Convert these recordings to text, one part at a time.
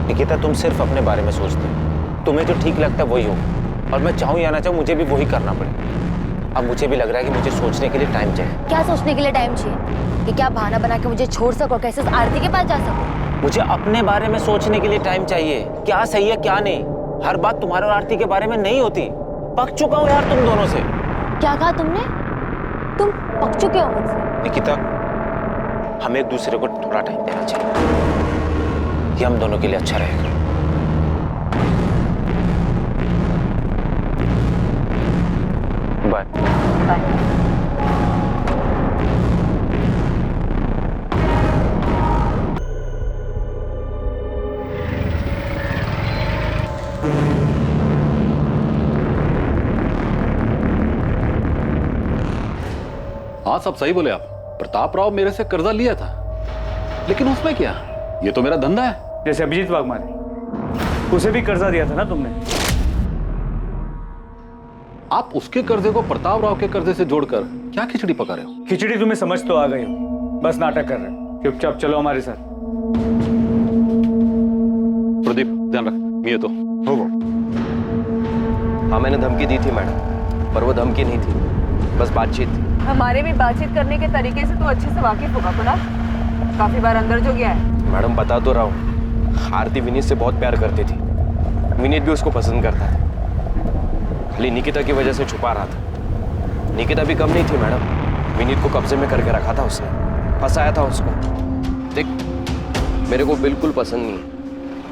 निकिता, तुम सिर्फ अपने बारे में सोचते हो, तुम्हें जो ठीक लगता है वही हो, और मैं चाहूँ या ना चाहूँ मुझे भी वही करना पड़े। अब मुझे भी लग रहा है कि मुझे सोचने के लिए टाइम चाहिए। क्या सोचने के लिए टाइम चाहिए? कि क्या बहाना बना के मुझे छोड़ सको, कैसे उस आरती के पास जा सको? मुझे अपने बारे में सोचने के लिए टाइम चाहिए, क्या सही है क्या नहीं। हर बात तुम्हारे और आरती के बारे में नहीं होती। पक चुका हूँ यार तुम दोनों से। क्या कहा तुमने? तुम पक चुके हो मुझसे? निकिता, हमें एक दूसरे को थोड़ा टाइम देना चाहिए, ये हम दोनों के लिए अच्छा रहेगा। Bye bye. हाँ, सब सही बोले आप। प्रताप राव मेरे से कर्जा लिया था, लेकिन उसमें क्या, ये तो मेरा धंधा है। जैसे अभिजीत वाघमारे, उसे भी कर्जा दिया था ना तुमने। आप उसके कर्जे को प्रताप राव के कर्जे से जोड़कर क्या खिचड़ी पका रहे हो? खिचड़ी तुम्हें समझ तो आ गई हो, बस नाटक कर रहे हो। चुपचाप चलो हमारे साथ। प्रदीप, ध्यान रख, ये तो हो वो। हाँ, मैंने धमकी दी थी मैडम, पर वो धमकी नहीं थी, बस बातचीत थी। हमारे भी बातचीत करने के तरीके से तो अच्छे से वाकिफ होगा कुणाल। काफी बार अंदर जो गया है। मैडम बता तो रहा हूँ, आरती विनीत से बहुत प्यार करती थी, विनीत भी उसको पसंद करता था, खाली निकिता की वजह से छुपा रहा था। निकिता भी कम नहीं थी मैडम, विनीत को कब्जे में करके रखा था उसने, फंसाया था उसको। देख, मेरे को बिल्कुल पसंद नहीं है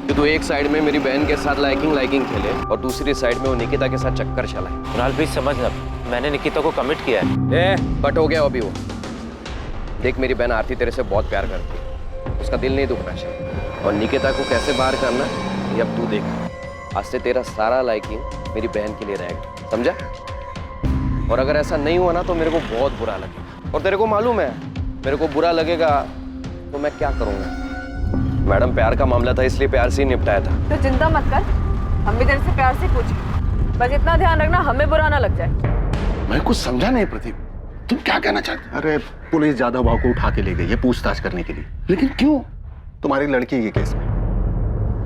कि तू एक साइड में मेरी बहन के साथ लाइकिंग खेले और दूसरी साइड में वो निकिता के साथ चक्कर चलाए। कुणाल प्लीज समझ ना, मैंने निकिता को कमिट किया है। बट हो गया अभी वो। देख, मेरी बहन आरती तेरे से बहुत प्यार करती है, उसका दिल नहीं दुखना चाहिए, और निकिता को कैसे बाहर करना ये अब तू देख। आज से तेरा सारा लाइकिंग मेरी बहन के लिए रहेगा, समझा? और अगर ऐसा नहीं हुआ ना तो मेरे को बहुत बुरा लगेगा, और तेरे को मालूम है मेरे को बुरा लगेगा तो मैं क्या करूँगा। मैडम, प्यार का मामला था इसलिए प्यार से ही निपटाया था। तो चिंता मत कर, हम भी तेरे से प्यार से पूछेंगे, बस इतना ध्यान रखना हमें बुरा ना लग जाए। मैं कुछ समझा नहीं प्रदीप, तुम क्या कहना चाहते? अरे पुलिस जादव भाव को उठा के ले गई है पूछताछ करने के लिए। लेकिन क्यों? तुम्हारी लड़की के केस में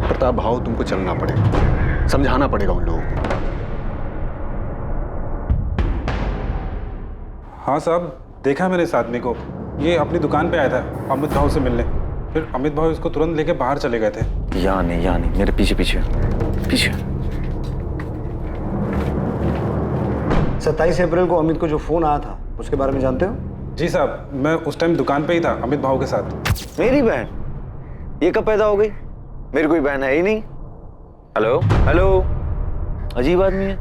प्रताप भाव तुमको चलना पड़ेगा, समझाना पड़ेगा उन लोगों को। हाँ साहब, देखा मैंने इस आदमी को, ये अपनी दुकान पे आया था अमित भाव से मिलने, फिर अमित भाव इसको तुरंत लेके बाहर चले गए थे। या नहीं, मेरे पीछे पीछे 27 अप्रैल को अमित को जो फोन आया था उसके बारे में जानते हो? जी साहब, मैं उस टाइम दुकान पे ही था अमित भाव के साथ। मेरी बहन ये कब पैदा हो गई? मेरी कोई बहन है ही नहीं। हेलो, अजीब आदमी है,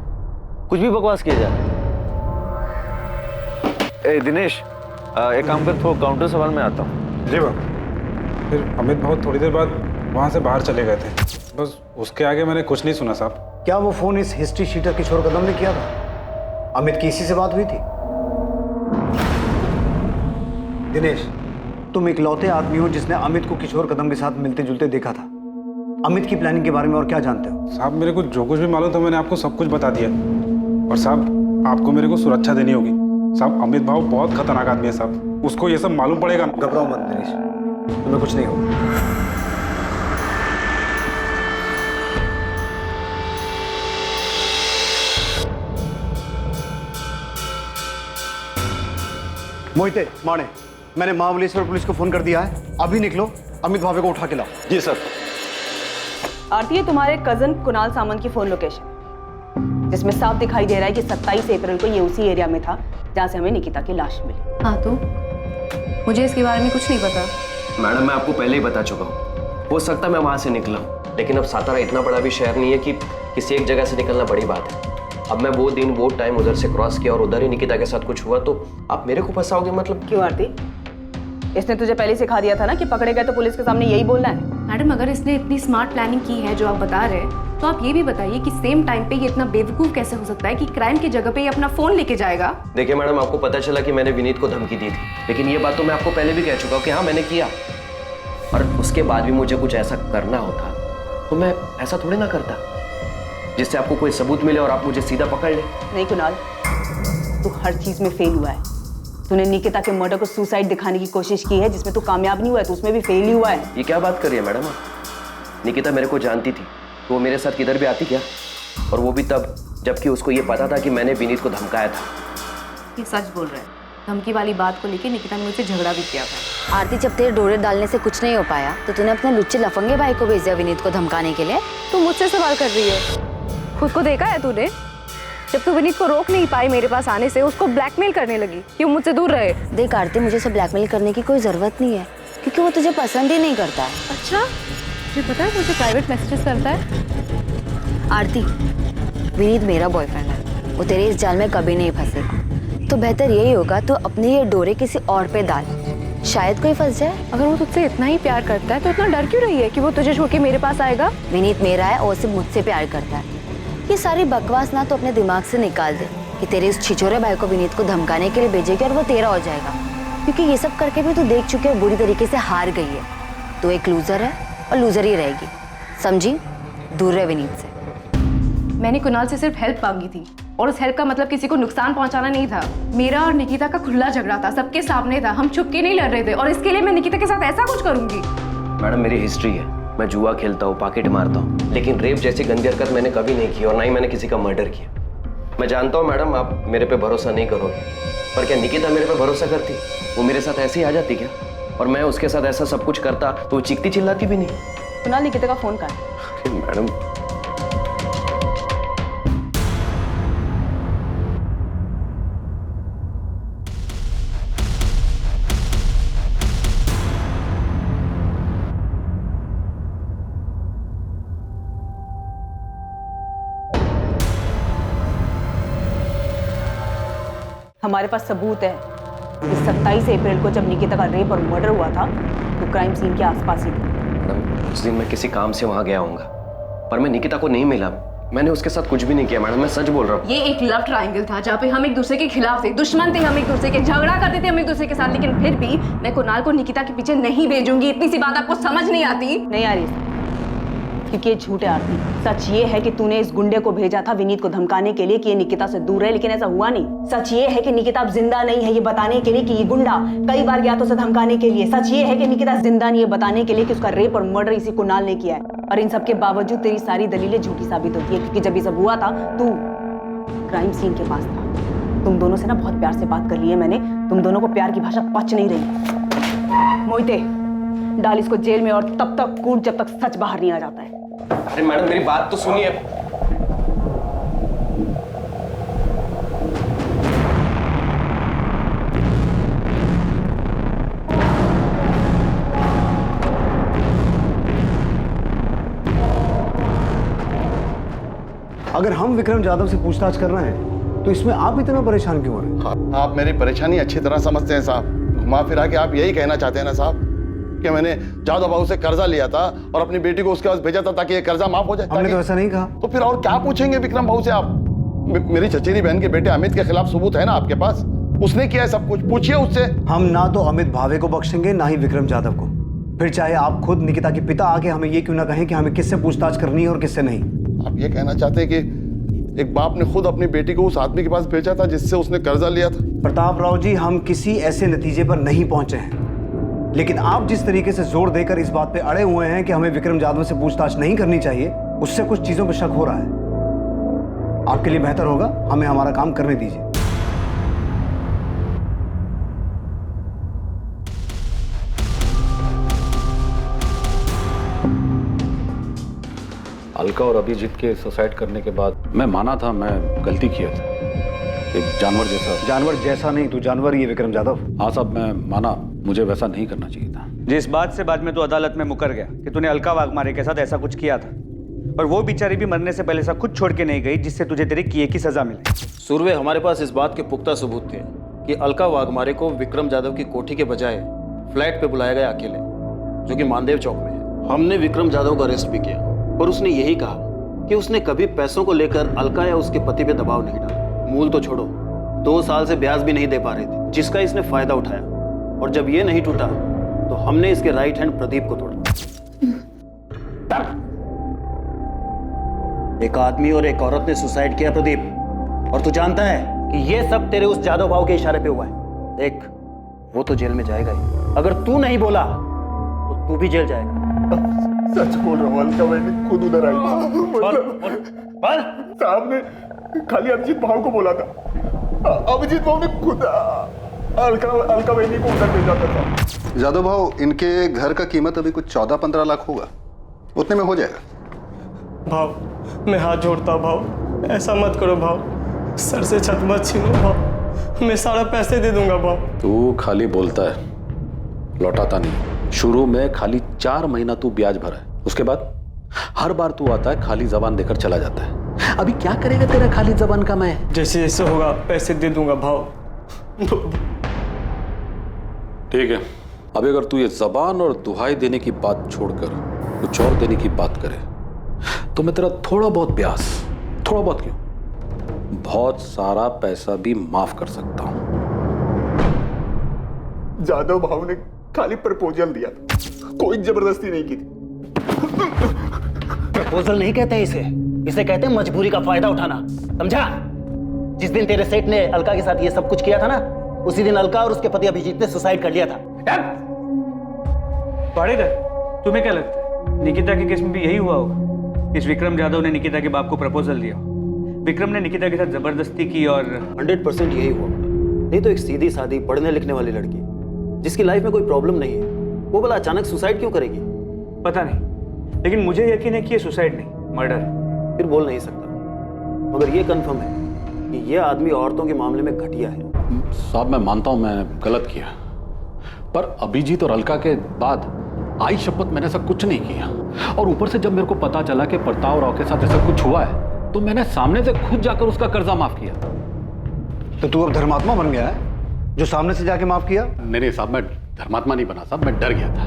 कुछ भी बकवास किया जा रहा है। ए दिनेश, एक काम कर, थोड़ा काउंटर सवाल में आता हूँ। जी बाबू। फिर अमित भाव थोड़ी देर बाद वहाँ से बाहर चले गए थे, बस उसके आगे मैंने कुछ नहीं सुना साहब। क्या वो फोन इस हिस्ट्री शीटर किशोर कदम ने किया था? अमित की इसी से बात हुई थी? दिनेश, तुम इकलौते आदमी हो जिसने अमित को किशोर कदम के साथ मिलते जुलते देखा था। अमित की प्लानिंग के बारे में और क्या जानते हो? साहब, मेरे को जो कुछ भी मालूम था मैंने आपको सब कुछ बता दिया। और साहब, आपको मेरे को सुरक्षा देनी होगी। साहब, अमित भाव बहुत खतरनाक आदमी है साहब, उसको ये सब मालूम पड़ेगा। घबराओ मत दिनेश, तुम्हें कुछ नहीं होगा। मोहिते, माने, मैंने महाबलेश्वर पुलिस को फोन कर दिया है, अभी निकलो, अमित भावे को उठा के लाओ। जी सर। आरती, है तुम्हारे कजन कुणाल सामंत की फोन लोकेशन, जिसमें साफ दिखाई दे रहा है कि 27 अप्रैल को ये उसी एरिया में था जहाँ से हमें निकिता की लाश मिली। हाँ, तो मुझे इसके बारे में कुछ नहीं पता। मैडम, मैं आपको पहले ही बता चुका हूँ, हो सकता मैं वहां से निकला हूँ, लेकिन अब सातारा इतना बड़ा भी शहर नहीं है कि किसी एक जगह से निकलना बड़ी बात है। अब मैं वो दिन वो टाइम उधर से क्रॉस किया और उधर ही निकिता के साथ कुछ हुआ तो आप मेरे को फंसाओगे? मतलब क्यों आरती, इसने तुझे पहले सिखा दिया था ना कि पकड़े गए तो पुलिस के सामने यही बोलना है? मैडम, अगर इसने इतनी स्मार्ट प्लानिंग की है जो आप बता रहे हैं, तो आप ये भी बताइए कि सेम टाइम पे ये इतना बेवकूफ कैसे हो सकता है कि क्राइम की जगह पे ये अपना फोन लेके जाएगा? देखिए मैडम, आपको पता चला कि मैंने विनीत को धमकी दी थी, लेकिन ये बात तो मैं आपको पहले भी कह चुका हूँ कि हाँ मैंने किया, और उसके बाद भी मुझे कुछ ऐसा करना होता तो मैं ऐसा थोड़ी ना करता जिससे आपको कोई सबूत मिले और आप मुझे सीधा पकड़ ले। नहीं कुणाल, तू हर चीज में फेल हुआ है। तूने निकिता के मर्डर को सुसाइड दिखाने की कोशिश की है जिसमें तू कामयाब नहीं हुआ है, तो उसमें भी फेल ही हुआ है। ये क्या बात कर रही है मैडम? निकिता मेरे को जानती थी तो वो मेरे साथ किधर भी आती क्या? और वो भी तब जबकि उसको ये पता था कि मैंने विनीत को धमकाया था। ये सच बोल रहा है। धमकी वाली बात को लेके निकिता ने मुझसे झगड़ा भी किया था। आरती, जब तेरे डोरे डालने से कुछ नहीं हो पाया तो तूने अपने लुच्चे लफंगे भाई को भेजा विनीत को धमकाने के लिए। तू मुझसे सवाल कर रही है? खुद को देखा है तूने? जब तू विनीत को रोक नहीं पाई मेरे पास आने से, उसको ब्लैकमेल करने लगी कि वो मुझसे दूर रहे। देख आरती, मुझे सब ब्लैकमेल करने की कोई जरूरत नहीं है क्योंकि वो तुझे पसंद ही नहीं करता है। अच्छा, तुझे पता है मुझे प्राइवेट मैसेजेस करता है? आरती, विनीत मेरा बॉयफ्रेंड है, वो तेरे इस जाल में कभी नहीं फंसेगा। तो बेहतर यही होगा तो अपने ये डोरे किसी और पे डाल, शायद कोई फंस जाए। अगर वो तुझसे इतना ही प्यार करता है तो इतना डर क्यों रही है कि वो तुझे छोड़ के मेरे पास आएगा? विनीत मेरा है और सिर्फ मुझसे प्यार करता है। ये सारी बकवास ना तो अपने दिमाग से निकाल दे कि तेरे उस छिछोरे भाई को विनीत को धमकाने के लिए भेजेगी और वो तेरा हो जाएगा, क्योंकि ये सब करके भी तू देख चुके हो बुरी तरीके से हार गई है। तो एक लूजर है और लूजर ही रहेगी, समझी? दूर रहे विनीत से। मैंने कुणाल से सिर्फ हेल्प मांगी थी और उस हेल्प का मतलब किसी को नुकसान पहुंचाना नहीं था। मेरा और निकिता का खुला झगड़ा था, सबके सामने था, हम छुप के नहीं लड़ रहे थे और इसके लिए मैं निकिता के साथ ऐसा कुछ करूंगी? मैडम मेरी हिस्ट्री है, मैं जुआ खेलता हूँ, पॉकेट मारता हूँ, लेकिन रेप जैसी गंदी हरकत मैंने कभी नहीं की और ना ही मैंने किसी का मर्डर किया। मैं जानता हूँ मैडम आप मेरे पे भरोसा नहीं करोगे, पर क्या निकिता मेरे पे भरोसा करती? वो मेरे साथ ऐसे ही आ जाती क्या? और मैं उसके साथ ऐसा सब कुछ करता तो वो चीखती चिल्लाती भी नहीं। कुणाल, निकिता का फोन कहाँ है? मैडम हमारे पास सबूत है कि 27 अप्रैल को जब निकिता का रेप और मर्डर हुआ था तो क्राइम सीन के आसपास ही थे। मैडम उस दिन मैं किसी काम से वहां गया होऊंगा, पर मैं निकिता को नहीं मिला। मैंने उसके साथ कुछ भी नहीं किया मैडम, मैं सच बोल रहा हूँ। ये एक लव ट्रायंगल था जहाँ पे हम एक दूसरे के खिलाफ थे, दुश्मन थे हम एक दूसरे के, झगड़ा करते थे हम एक दूसरे के साथ, लेकिन फिर भी मैं कुणाल को निकिता के पीछे नहीं भेजूंगी। इतनी सी बात आपको समझ नहीं आती? नहीं आ रही, क्योंकि ये झूठ है आरती। सच ये है कि तूने इस गुंडे को भेजा था विनीत को धमकाने के लिए कि ये निकिता से दूर है, लेकिन ऐसा हुआ नहीं। सच ये है कि निकिता अब जिंदा नहीं है, ये बताने के लिए कि ये गुंडा कई बार गया तो उसे धमकाने के लिए। सच ये है कि निकिता जिंदा नहीं है, बताने के लिए कि उसका रेप और मर्डर इसी कुणाल ने किया है। और इन सब के बावजूद तेरी सारी दलीलें झूठी साबित होती है, क्योंकि जब ये सब हुआ था तू क्राइम सीन के पास था। तुम दोनों से ना बहुत प्यार से बात कर ली है मैंने, तुम दोनों को प्यार की भाषा पच नहीं रही। मोहिते, डाल इसको जेल में और तब तक कूट जब तक सच बाहर नहीं आ जाता है। अरे मैडम मेरी बात तो सुनिए। अगर हम विक्रम जाधव से पूछताछ कर रहे हैं तो इसमें आप इतना परेशान क्यों हो रहे हैं? आप मेरी परेशानी अच्छी तरह समझते हैं साहब। घुमा फिरा के आप यही कहना चाहते हैं ना साहब कि मैंने जादव बाबू से कर्जा लिया था और अपनी बेटी को उसके पास भेजा था ताकि ये कर्जा माफ हो जाए। हमने तो ऐसा नहीं कहा। तो फिर और क्या पूछेंगे विक्रम बाबू से आप? मेरी चचेरी बहन के बेटे अमित के खिलाफ सबूत है ना आपके पास, उसने किया है सब कुछ, पूछिए उससे। हम ना तो अमित भावे को बख्शेंगे ना ही विक्रम जाधव को, फिर चाहे आप खुद निकिता के पिता आके हमें ये क्यों ना कहें कि हमें किससे पूछताछ करनी है और किससे नहीं। आप ये कहना चाहते हैं कि एक बाप ने खुद अपनी बेटी को उस आदमी के पास भेजा था जिससे उसने कर्जा लिया था? प्रताप राव जी, हम किसी ऐसे नतीजे पर नहीं पहुंचे हैं, लेकिन आप जिस तरीके से जोर देकर इस बात पे अड़े हुए हैं कि हमें विक्रम जाधव से पूछताछ नहीं करनी चाहिए, उससे कुछ चीजों पर शक हो रहा है। आपके लिए बेहतर होगा हमें हमारा काम करने दीजिए। अलका और अभिजीत के सुसाइड करने के बाद मैं माना था मैं गलती किया था, एक जानवर जैसा। जानवर जैसा नहीं, तू जानवर ही है विक्रम जाधव। हाँ साहब, मैं माना मुझे वैसा नहीं करना चाहिए था। जिस बात से बाद में तू अदालत में मुकर गया कि तूने अलका वाघमारे के साथ ऐसा कुछ किया था, और वो बेचारी भी मरने से पहले ऐसा कुछ छोड़ के नहीं गई जिससे तुझे तेरे किए की सजा मिले। सुरवे, हमारे पास इस बात के पुख्ता सबूत थे कि अलका वाघमारे को विक्रम जाधव की कोठी के बजाय फ्लैट पे बुलाया गया अकेले, जो कि मानदेव चौक में है। हमने विक्रम जाधव को अरेस्ट भी किया और उसने यही कहा कि उसने कभी पैसों को लेकर अलका या उसके पति पे दबाव नहीं डाला। मूल तो छोड़ो, 2 साल से ब्याज भी नहीं दे पा रही थी, जिसका इसने फायदा उठाया, और जब ये नहीं टूटा तो हमने इसके राइट हैंड प्रदीप को तोड़ा। एक आदमी और एक औरत ने सुसाइड किया प्रदीप, और तू जानता है कि ये सब तेरे उस जादव भाव के इशारे पे हुआ है। देख, वो तो जेल में जाएगा ही, अगर तू नहीं बोला तो तू भी जेल जाएगा। सच बोल रहा हूँ, अलका बहन खुद उधर आई साहब ने खाली अभिजीत भाव को बोला था। अभिजीत भाव ने खुद अलका बहनी को उधर भेजा था। जादव भाव, इनके घर का कीमत अभी कुछ 14-15 लाख होगा, उतने में हो जाएगा। भाव मैं हाथ जोड़ता हूं भाव, ऐसा मत करो भाव, सर से छत मत छीनो भाव, मैं सारा पैसे दे दूंगा भाव। तू खाली बोलता है, लौटाता नहीं। शुरू में खाली 4 महीना तू ब्याज भरा है, उसके बाद हर बार तू आता है खाली जबान देकर चला जाता है। अभी क्या करेगा तेरा खाली जबान का मैं? जैसे जैसे होगा पैसे दे दूंगा भाव। ठीक है, अभी अगर तू ये जबान और दुहाई देने की बात छोड़कर कुछ और देने की बात करे तो मैं तेरा थोड़ा बहुत ब्याज, थोड़ा बहुत क्यों, बहुत सारा पैसा भी माफ कर सकता हूं। जादव भाव ने खाली प्रपोजल दिया, कोई जबरदस्ती नहीं की थी। प्रपोजल नहीं कहते हैं इसे कहते हैं मजबूरी का फायदा उठाना, समझा? जिस दिन तेरे सेठ ने अलका के साथ ये सब कुछ किया था ना, उसी दिन अलका और उसके पति अभिजीत ने सुसाइड कर लिया था। पाड़ेकर, तुम्हें क्या लगता है निकिता के केस में भी यही हुआ होगा? इस विक्रम जाधव ने निकिता के बाप को प्रपोजल दिया, विक्रम ने निकिता के साथ जबरदस्ती की और 100% यही हुआ। नहीं तो एक सीधी सादी पढ़ने लिखने वाली लड़की जिसकी लाइफ में कोई प्रॉब्लम नहीं है, वो भला अचानक सुसाइड क्यों करेगी? पता नहीं, लेकिन मुझे यकीन है कि ये सुसाइड नहीं, मर्डर है। फिर बोल नहीं सकता, मगर ये कंफर्म है कि ये आदमी औरतों के मामले में घटिया है। साहब मैं मानता हूं मैंने गलत किया, पर अभिजीत और अलका के बाद आई शपथ मैंने ऐसा कुछ नहीं किया। और ऊपर से जब मेरे को पता चला कि प्रताप राव के साथ ऐसा कुछ हुआ है तो मैंने सामने से खुद जाकर उसका कर्जा माफ किया। तो तू अब धर्मात्मा बन गया है जो सामने से जाके माफ किया? नहीं साहब, मैं धर्मात्मा नहीं बना साहब, मैं डर गया था।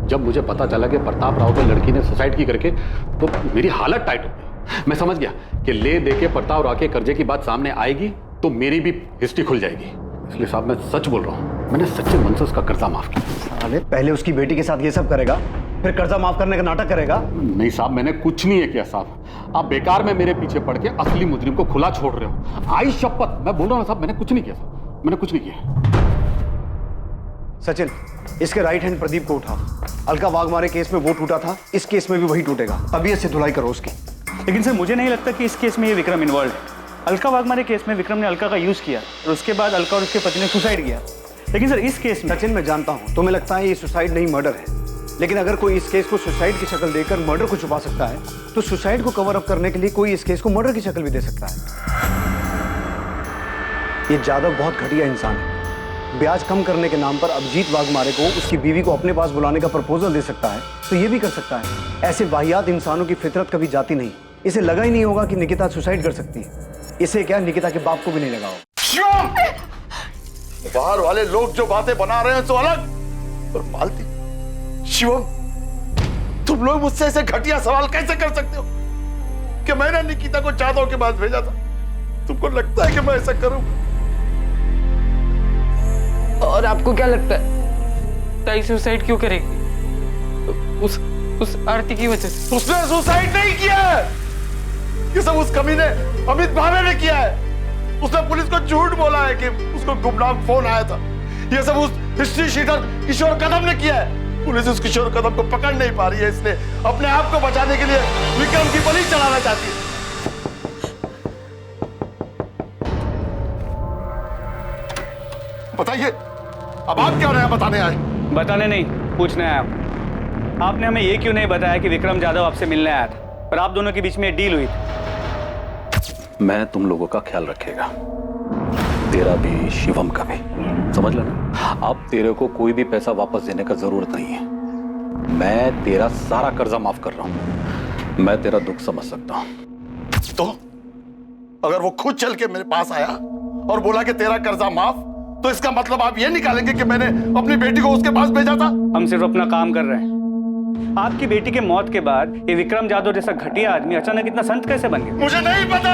जब मुझे पता चला कि प्रताप राव की लड़की ने सुसाइड की करके, तो मेरी हालत टाइट हो गई। मैं समझ गया कि ले दे के प्रताप राव के कर्जे की बात सामने आएगी तो मेरी भी हिस्ट्री खुल जाएगी। इसलिए साहब मैं सच बोल रहा हूँ, मैंने सच्चे मन से उसका कर्जा माफ किया। अरे पहले उसकी बेटी के साथ ये सब करेगा, फिर कर्जा माफ करने का नाटक करेगा? नहीं साहब, मैंने कुछ नहीं है किया साहब। आप बेकार में मेरे पीछे पड़ के असली मुजरिम को खुला छोड़ रहे हो। आई शपथ मैं बोल रहा हूँ साहब, मैंने कुछ नहीं किया साहब, मैंने कुछ नहीं किया। सचिन, इसके राइट हैंड प्रदीप को उठा। अलका वाघमारे केस में वो टूटा था, इस केस में भी वही टूटेगा। तबीयत से धुलाई करो उसकी। लेकिन सर मुझे नहीं लगता कि इस केस में ये विक्रम इन्वॉल्व है। अलका वाघमारे केस में विक्रम ने अलका का यूज किया और उसके बाद अलका और उसके पति ने सुसाइड किया। लेकिन सर इस केस में, सचिन मैं जानता हूं तुम्हें लगता है ये सुसाइड नहीं मर्डर है, लेकिन अगर कोई इस केस को सुसाइड की शक्ल देकर मर्डर को छुपा सकता है तो सुसाइड को कवर अप करने के लिए कोई इस केस को मर्डर की शक्ल भी दे सकता है। ये जादव बहुत घटिया इंसान है। ब्याज कम करने के नाम पर अभिजीत वाघमारे को उसकी बीवी को अपने पास बुलाने का प्रपोजल दे सकता है, तो ये भी कर सकता है। ऐसे वाहियात इंसानों की फितरत कभी जाती नहीं। इसे लगा ही नहीं होगा कि निकिता सुसाइड कर सकती है। इसे क्या निकिता के बाप को भी नहीं लगा हो। बाहर वाले लोग जो बातें बना रहे हैं तो अलग, पर मालती, शिवम, तुम लोग मुझसे ऐसे घटिया सवाल कैसे कर सकते हो कि मैंने निकिता को जादव के पास भेजा था? तुमको लगता है कि मैं ऐसा करूं? और आपको क्या लगता है ताई सुसाइड क्यों करेगी? उस आरती की वजह से। उसने सुसाइड नहीं किया है, ये सब उस कमीने अमित भावे ने किया है। उसने पुलिस को झूठ बोला है कि उसको गुमनाम फोन आया था। ये सब उस हिस्ट्री शीटर किशोर कदम ने किया है। पुलिस उस किशोर कदम को पकड़ नहीं पा रही है, इसलिए अपने आप को बचाने के लिए विक्रम की बलि चढ़ाना चाहती है। बताइए अब आप क्या नया बताने आए? बताने नहीं, पूछने आया। आपने हमें ये क्यों नहीं बताया कि विक्रम जाधव आपसे मिलने आया था, पर आप दोनों के बीच में डील हुई थी? मैं तुम लोगों का ख्याल रखेगा, तेरा भी शिवम का भी, समझ लेना। अब तेरे को कोई भी पैसा वापस देने का जरूरत नहीं है। मैं तेरा सारा कर्जा माफ कर रहा हूं। मैं तेरा दुख समझ सकता हूं। तो अगर वो खुद चल के मेरे पास आया और बोला कि तेरा कर्जा माफ, तो इसका मतलब आप ये निकालेंगे कि मैंने अपनी बेटी को उसके पास भेजा था? हम सिर्फ अपना काम कर रहे हैं। आपकी बेटी के मौत के बाद ये विक्रम जाधव जैसा घटिया आदमी अचानक इतना संत कैसे बन गया? मुझे नहीं पता,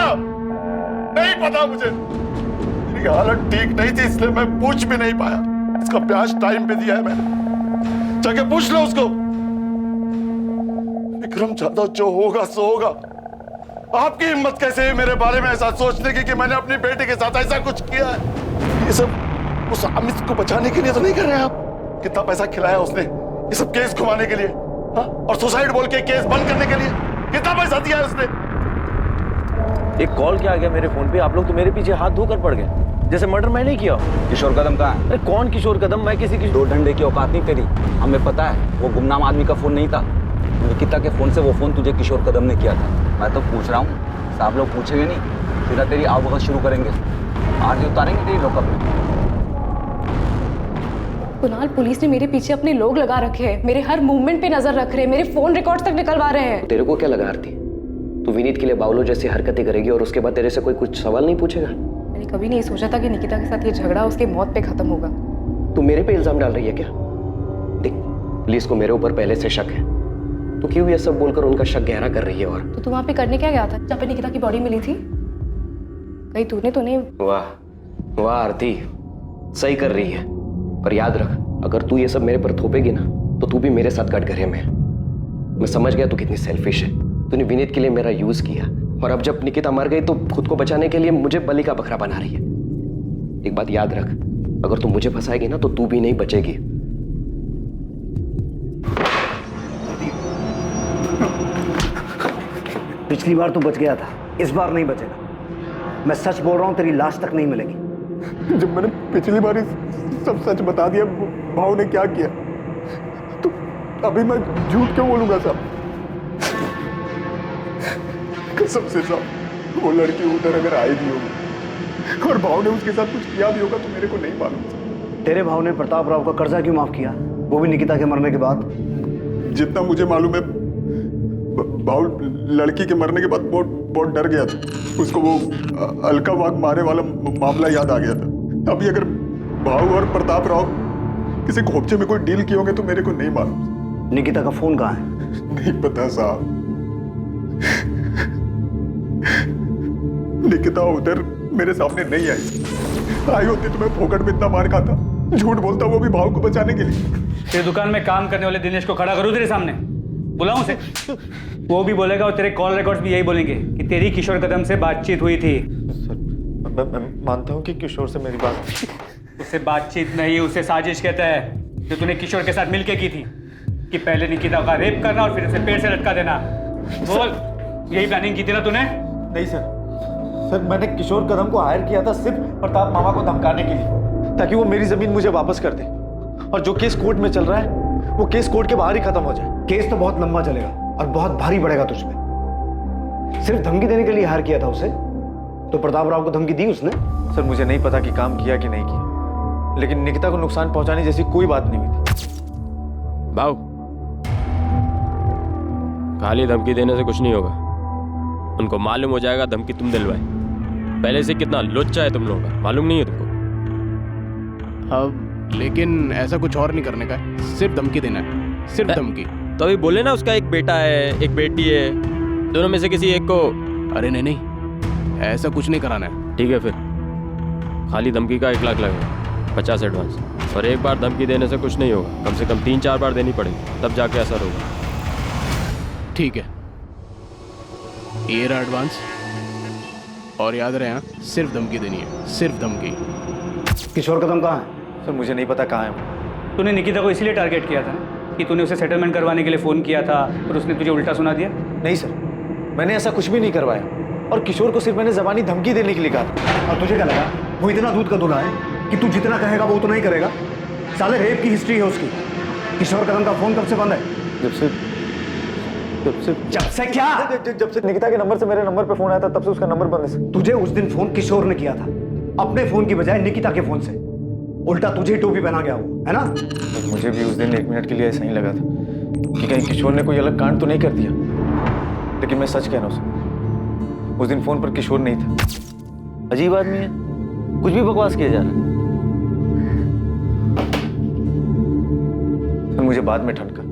नहीं पता मुझे। मेरी हालत ठीक नहीं थी, इसलिए मैं पूछ भी नहीं पाया। इसका ब्याज टाइम पे दिया है मैंने, जाके पूछ लो उसको। विक्रम जाधव जो होगा सो होगा। आपकी हिम्मत कैसे है मेरे बारे में ऐसा सोचने की कि मैंने अपनी बेटी के साथ ऐसा कुछ किया है? ये सब उस अमित को बचाने के लिए तो नहीं कर रहे आप? कितना पैसा खिलाया उसने ये सब केस घुमाने के लिए? हाँ? और सुसाइड बोल के केस बंद करने के लिए कितना पैसा दिया है उसने? एक कॉल क्या आ गया मेरे फोन पे, आप लोग तो मेरे पीछे हाथ धोकर पड़ गए, जैसे मर्डर मैं नहीं किया। किशोर कदम कहाँ है? अरे कौन किशोर कदम? मैं किसी की दो डंडे की औकात नहीं तेरी, हमें पता है। वो गुमनाम आदमी का फोन नहीं था, निकिता के फोन से वो फोन तुझे किशोर कदम ने किया था। मैं तो पूछ रहा हूँ, साहब लोग पूछेंगे नहीं, सीधा तेरी आवभगत शुरू करेंगे, आज उतारेंगे तेरी लॉकअप में। कुणाल, पुलिस ने मेरे पीछे अपने लोग लगा रखे हैं, मेरे हर मूवमेंट पे नजर रख रहे हैं, मेरे फोन रिकॉर्ड्स तक निकलवा रहे हैं। तेरे को क्या लगा आरती, तू विनीत के लिए बावलो जैसी हरकतें करेगी और उसके बाद तेरे से कोई कुछ सवाल नहीं पूछेगा? मैंने कभी नहीं सोचा था कि निकिता के साथ ये झगड़ा उसके मौत पे खत्म होगा। तू मेरे पे इल्जाम डाल रही है क्या? देख, पुलिस को मेरे ऊपर पहले से शक है, तो क्यों ये सब बोलकर उनका शक गहरा कर रही है? और तो तू वहां पे करने क्या गया था जहाँ पे निकिता की बॉडी मिली थी? कहीं तूने तो नहीं? वाह वाह आरती, सही कर रही है, पर याद रख, अगर तू ये सब मेरे पर थोपेगी ना तो तू भी मेरे साथ कटघरे में है। मैं समझ गया तू कितनी सेल्फिश है। तूने विनीत के लिए मेरा यूज किया और अब जब निकिता मर गई तो खुद को बचाने के लिए मुझे बलि का बकरा बना रही है। एक बात याद रख, अगर तू मुझे फंसाएगी ना तो तू भी नहीं बचेगी। पिछली बार तू बच गया था, इस बार नहीं बचेगा। मैं सच बोल रहा हूं, तेरी लाश तक नहीं मिलेगी। जब मैंने पिछली बार सब सच बता दिया भाव ने क्या किया, तो अभी मैं झूठ क्यों बोलूंगा साहब? कसम से साहब, वो लड़की उधर अगर आई भी होगी और भाव ने उसके साथ कुछ किया भी होगा तो मेरे को नहीं मालूम। तेरे भाव ने प्रताप राव का कर्जा क्यों माफ किया, वो भी निकिता के मरने के बाद? जितना मुझे मालूम है, भाव लड़की के मरने के बाद बहुत डर गया था। उसको वो अलका वाघमारे वाला मामला याद आ गया था। अभी अगर भाव और प्रताप राव किसी खोपचे में कोई डील किए होंगे तो मेरे को नहीं मालूम। निकिता का फोन कहाँ है? नहीं पता साहब। निकिता उधर मेरे सामने नहीं आई होती तो मैं फोकट में इतना मार खाता। झूठ बोलता, वो भी भाव को बचाने के लिए। तेरी दुकान में काम करने वाले दिनेश को खड़ा करूं तेरे सामने, बुलाऊं उसे? वो भी बोलेगा और तेरे कॉल रिकॉर्ड्स भी यही बोलेंगे कि तेरी किशोर कदम से बातचीत हुई थी। मैं मानता हूँ कि किशोर से मेरी बात, उससे बातचीत नहीं, उसे साजिश कहता है, जो तूने किशोर के साथ मिलके की थी, कि पहले निकिता का रेप करना और फिर उसे पेड़ से लटका देना। बोल, यही प्लानिंग की थी ना तूने? नहीं सर, मैंने किशोर कदम को हायर किया था सिर्फ प्रताप मामा को धमकाने के लिए, ताकि वो मेरी जमीन मुझे वापस कर दे। और जो केस कोर्ट में चल रहा है वो केस कोर्ट के बाहर ही खत्म हो जाए। केस तो बहुत लंबा चलेगा और बहुत भारी पड़ेगा तुझ पे। सिर्फ धमकी देने के लिए हायर किया था उसे, तो प्रताप राव को धमकी दी उसने? सर मुझे नहीं पता कि काम किया कि नहीं किया, लेकिन निकिता को नुकसान पहुंचाने जैसी कोई बात नहीं हुई थी। भाऊ, खाली धमकी देने से कुछ नहीं होगा, उनको मालूम हो जाएगा धमकी तुम दिलवाए। पहले से कितना लुच्चा है तुम लोगों का, मालूम नहीं है तुमको? अब लेकिन ऐसा कुछ और नहीं करने का है, सिर्फ धमकी देना है, सिर्फ धमकी। तो अभी बोले ना उसका एक बेटा है, एक बेटी है, दोनों में से किसी एक को। अरे नहीं, ऐसा कुछ नहीं कराना है। ठीक है, फिर खाली धमकी का 1 लाख लगेगा, 50 एडवांस। और एक बार धमकी देने से कुछ नहीं होगा, कम से कम 3-4 बार देनी पड़ेगी, तब जाके असर होगा। ठीक है, ये रहा एडवांस, और याद रहे हाँ, सिर्फ धमकी देनी है, सिर्फ धमकी। किशोर कदम कहाँ है? सर मुझे नहीं पता कहाँ है। तूने निकिता को इसीलिए टारगेट किया था ना, कि तूने उसे सेटलमेंट करवाने के लिए फोन किया था और उसने तुझे उल्टा सुना दिया? नहीं सर, मैंने ऐसा कुछ भी नहीं करवाया, और किशोर को सिर्फ मैंने जबानी धमकी देने के लिए कहा था। और तुझे क्या लगा वो इतना दूध का दूल्हा है कि तू जितना कहेगा वो उतना ही करेगा? साले रेप की हिस्ट्री है उसकी। किशोर कदम का फोन कब से बंद है? जब से क्या? जब से निकिता के नंबर से मेरे नंबर पे फोन आया था, तब से उसका नंबर बंद है। तुझे उस दिन फोन किशोर ने किया था, अपने फोन की बजाय निकिता के फोन से। उल्टा तुझे टोपी पहना गया वो, है ना? मुझे भी उस दिन 1 मिनट के लिए ऐसा ही लगा था कि कहीं किशोर ने कोई अलग कांड तो नहीं कर दिया, लेकिन मैं सच कह रहा हूँ, उस दिन फोन पर किशोर नहीं था। अजीब आदमी है, कुछ भी बकवास किया जा रहा है। सर मुझे बाद में ठनका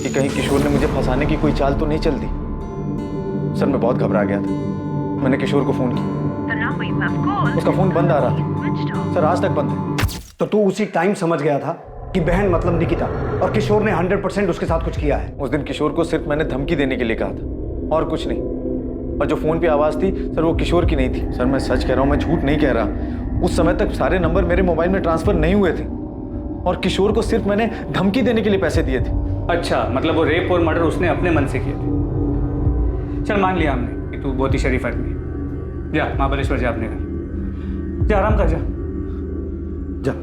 कि कहीं किशोर ने मुझे फंसाने की कोई चाल तो नहीं चल दी। सर मैं बहुत घबरा गया था, मैंने किशोर को फोन किया, उसका फोन बंद आ रहा था। सर आज तक बंद है। तो तू उसी टाइम समझ गया था कि बहन मतलब निकिता, और किशोर ने 100% उसके साथ कुछ किया है? उस दिन किशोर को सिर्फ मैंने धमकी देने के लिए कहा था और कुछ नहीं। और जो फोन पे आवाज थी सर वो किशोर की नहीं थी। सर मैं सच कह रहा हूँ, मैं झूठ नहीं कह रहा। उस समय तक सारे नंबर मेरे मोबाइल में ट्रांसफर नहीं हुए थे और किशोर को सिर्फ मैंने धमकी देने के लिए पैसे दिए थे। अच्छा, मतलब वो रेप और मर्डर उसने अपने मन से किए थे। चल मान लिया हमने कि तू बहुत ही शरीफ आदमी है। जा महाबलेश्वर जा अपने घर, जा आराम कर जा। जा।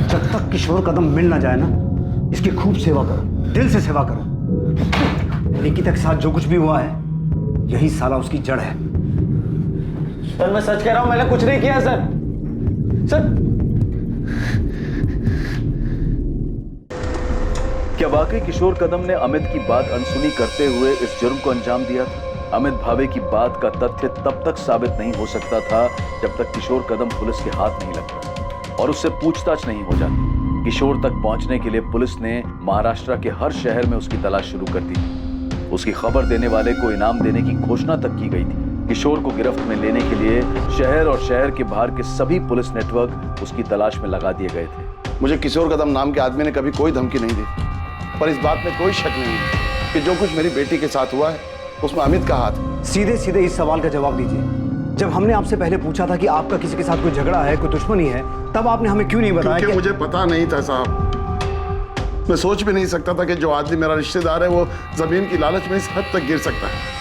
जब तक किशोर कदम मिल ना जाए ना, इसकी खूब सेवा करो, दिल से सेवा करो। निकिता के साथ जो कुछ भी हुआ है, यही साला उसकी जड़ है। सर मैं सच कह रहा हूं, मैंने कुछ नहीं किया सर। सर क्या वाकई किशोर कदम ने अमित की बात अनसुनी करते हुए इस जुर्म को अंजाम दिया था? अमित भावे की बात का तथ्य तब तक साबित नहीं हो सकता था जब तक किशोर कदम पुलिस के हाथ नहीं लगता और उससे पूछताछ नहीं हो जाती। किशोर तक पहुंचने के लिए पुलिस ने महाराष्ट्र के हर शहर में उसकी तलाश शुरू कर दी थी। उसकी खबर देने वाले को इनाम देने की घोषणा तक की गई थी। किशोर को गिरफ्त में लेने के लिए शहर और शहर के बाहर के सभी पुलिस नेटवर्क उसकी तलाश में लगा दिए गए थे। मुझे किशोर कदम नाम के आदमी ने कभी कोई धमकी नहीं दी, पर इस बात में कोई शक नहीं है कि जो कुछ मेरी बेटी के साथ हुआ है उसमें अमित का हाथ है। सीधे सीधे इस सवाल का जवाब दीजिए। जब हमने आपसे पहले पूछा था कि आपका किसी के साथ कोई झगड़ा है, कोई दुश्मनी है, तब आपने हमें क्यों नहीं बताया? क्योंकि मुझे पता नहीं था साहब। मैं सोच भी नहीं सकता था कि जो आदमी मेरा रिश्तेदार है वो जमीन की लालच में इस हद तक गिर सकता है।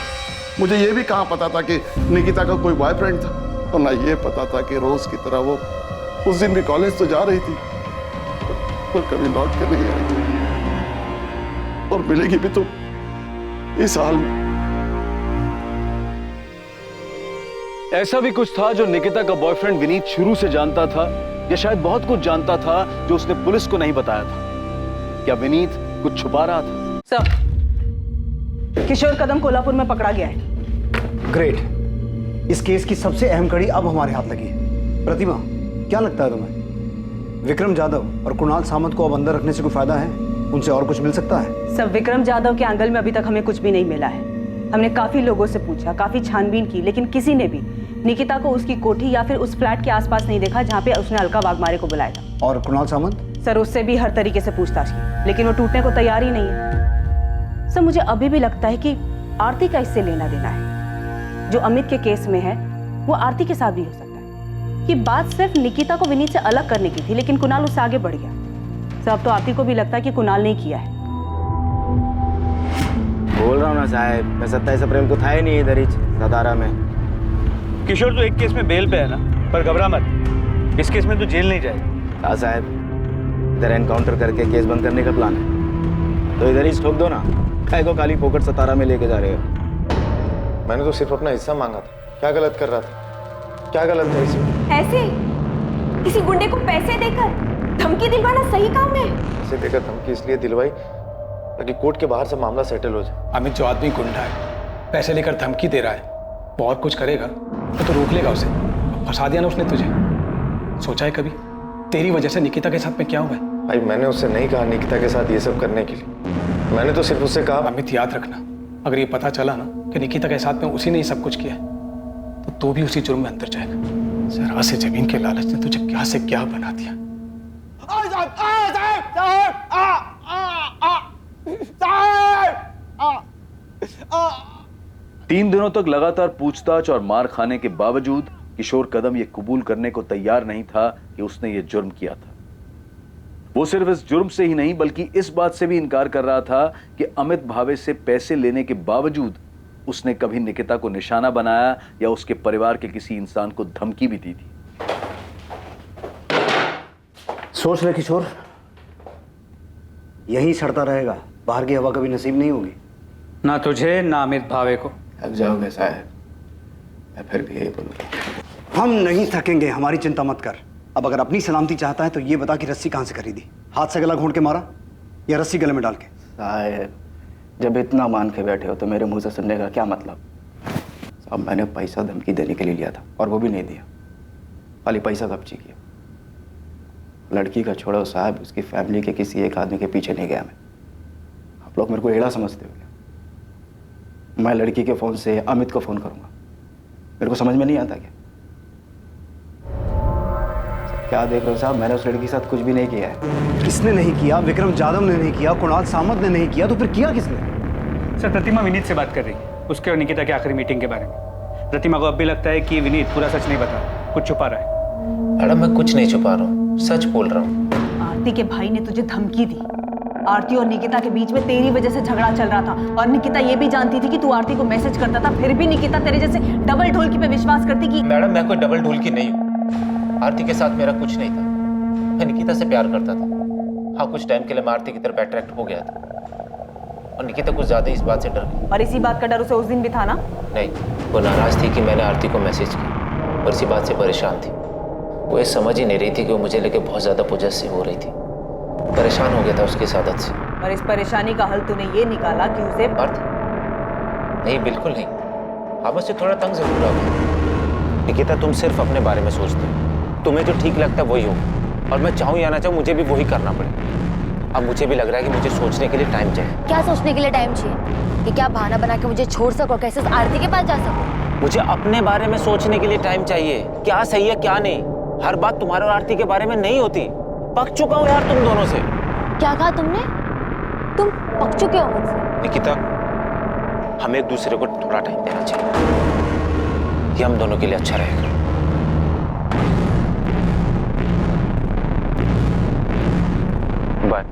मुझे ये भी कहाँ पता था कि निकिता का कोई बॉयफ्रेंड था, और ना ये पता था कि रोज की तरह वो उस दिन भी कॉलेज तो जा रही थी पर कभी लौट कर नहीं आई, और मिलेगी भी तो इस हाल में। ऐसा भी कुछ था जो निकिता का बॉयफ्रेंड विनीत शुरू से जानता था, या शायद बहुत कुछ जानता था जो उसने पुलिस को नहीं बताया था। क्या विनीत कुछ छुपा रहा था? सर, किशोर कदम कोल्हापुर में पकड़ा गया है। ग्रेट। इस केस की सबसे अहम कड़ी अब हमारे हाथ लगी है। प्रतिमा, क्या लगता है तुम्हें, विक्रम जाधव और कुणाल सामंत को अब अंदर रखने से कोई फायदा है? उनसे और कुछ मिल सकता है? सर, विक्रम जाधव के एंगल में अभी तक हमें कुछ भी नहीं मिला है। हमने काफी लोगों से पूछा, काफी छानबीन की, लेकिन किसी ने भी निकिता को उसकी कोठी या फिर उस फ्लैट के आसपास नहीं देखा जहाँ पे उसने अलका वाघमारे को बुलाया था। और कुणाल सामंत? सर, उससे भी हर तरीके से पूछताछ की, लेकिन वो टूटने को तैयार ही नहीं है। सर, मुझे अभी भी लगता है कि आरती का इससे लेना देना है। जो अमित के केस में है वो आरती के साथ भी हो सकता है। कि बात सिर्फ निकिता को विनीत से अलग करने की थी, लेकिन कुणाल उससे आगे बढ़ गया। सर, अब तो आरती को भी लगता है कि कुणाल ने किया है। बोल रहा हूँ ना साहब, मैं 27 अप्रैल को था ही नहीं इधर ही सतारा में। किशोर तो एक केस में बेल पे है ना, पर घबरा मत, इस केस में तो जेल नहीं जाएगा। हाँ साहब, इधर एनकाउंटर करके केस बंद करने का प्लान है, तो इधर ही ठोक दो ना। काय को खाली पोकट सतारा में लेके जा रहे हो? मैंने तो सिर्फ अपना हिस्सा मांगा था। क्या गलत कर रहा था? क्या गलत था इसमें? ऐसे किसी गुंडे को पैसे देकर धमकी दिलवाना सही काम है? पैसे देकर धमकी इसलिए दिलवाई ताकि कोर्ट के बाहर से मामला सेटल हो जाए। अमित जो आदमी गुंडा है, पैसे लेकर धमकी दे रहा है, वो और कुछ करेगा तो रोक लेगा उसे। फंसा दिया ना उसने तुझे। सोचा है कभी तेरी वजह से निकिता के साथ में क्या हुआ है? भाई, मैंने उससे नहीं कहा निकिता के साथ ये सब करने के लिए। मैंने तो सिर्फ उससे कहा। अमित, याद रखना, अगर ये पता चला ना कि निकिता के साथ में उसी ने ये सब कुछ किया तो तू भी उसी जुर्म में अंदर जाएगा। जरा से जमीन के लालच ने तुझे क्या से क्या बना दिया। 3 दिनों तक लगातार पूछताछ और मार खाने के बावजूद किशोर कदम ये कबूल करने को तैयार नहीं था कि उसने ये जुर्म किया था। वो सिर्फ इस जुर्म से ही नहीं बल्कि इस बात से भी इनकार कर रहा था कि अमित भावे से पैसे लेने के बावजूद उसने कभी निकिता को निशाना बनाया या उसके परिवार के किसी इंसान को धमकी भी दी थी। सोच ले किशोर, यही सड़ता रहेगा, बाहर की हवा कभी नसीब नहीं होगी। ना तुझे ना अमित भावे को। थक जाओगे साहब, मैं फिर भी यही बोलूँगा। हम नहीं थकेंगे, हमारी चिंता मत कर। अब अगर अपनी सलामती चाहता है तो ये बता कि रस्सी कहाँ से खरीदी? हाथ से गला घोंट के मारा या रस्सी गले में डाल के? साहब, जब इतना मान के बैठे हो तो मेरे मुंह से सुनने का क्या मतलब? साहब, मैंने पैसा धमकी देने के लिए लिया था और वो भी नहीं दिया, खाली पैसा कब्जे किया। लड़की का छोड़ो साहब, उसकी फैमिली के किसी एक आदमी के पीछे नहीं गया मैं। आप लोग मेरे को एड़ा समझते हो? मैं लड़की के फ़ोन से अमित को फ़ोन करूंगा? मेरे को समझ में नहीं आता क्या? क्या देख रहे हो साहब, मैंने उस लड़की के साथ कुछ भी नहीं किया है। किसने नहीं किया? विक्रम जाधव ने नहीं किया, कुणाल सामंत ने नहीं किया, तो फिर किया किसने? सर, प्रतिमा विनीत से बात कर रही है, उसके और निकिता की आखिरी मीटिंग के बारे में। प्रतिमा को अब भी लगता है कि विनीत पूरा सच नहीं बता, कुछ छुपा रहा है। मैडम, मैं कुछ नहीं छुपा रहा हूँ, सच बोल रहा हूँ। आरती के भाई ने तुझे धमकी दी। आरती और निकिता के बीच में तेरी वजह से झगड़ा चल रहा था और निकिता ये भी जानती थी कि तू आरती को मैसेज करता था, फिर भी निकिता तेरे जैसे डबल ढोलकी पे विश्वास करती कि मैडम मैं कोई डबल ढोलकी नहीं हूँ। आरती के साथ मेरा कुछ नहीं था, मैं निकिता से प्यार करता था। हाँ, कुछ टाइम के लिए मैं आरती की तरफ अट्रैक्ट हो गया था और निकिता कुछ ज्यादा इस बात से डर गई। और इसी बात का डर उसे उस दिन भी था ना? नहीं, वो नाराज थी कि मैंने आरती को मैसेज किया और इसी बात से परेशान थी। वो ये समझ ही नहीं रही थी कि वो मुझे लेके बहुत ज्यादा पोजेसिव हो रही थी। परेशान हो गया था उसकी इस आदत से। और इस परेशानी का हल तूने ये निकाला कि उसे नहीं, बिल्कुल नहीं। हाँ, बस थोड़ा तंग जरूर आ गया। निकिता, तुम सिर्फ अपने बारे में सोचते हो, तुम्हें जो ठीक लगता है वही हो, और मैं चाहूँ या ना चाहूँ मुझे भी वही करना पड़े। अब मुझे भी लग रहा है कि मुझे सोचने के लिए टाइम चाहिए। क्या सोचने के लिए टाइम चाहिए? कि क्या बहाना बना के मुझे छोड़ सको, कैसे आरती के पास जा सको? मुझे अपने बारे में सोचने के लिए टाइम चाहिए, क्या सही है क्या नहीं। हर बात तुम्हारे और आरती के बारे में नहीं होती। पक चुका हूँ यार तुम दोनों से। क्या कहा तुमने? तुम पक चुके हो मुझसे? निकिता, हमें एक दूसरे को थोड़ा टाइम देना चाहिए, ये हम दोनों के लिए अच्छा रहेगा। बाय।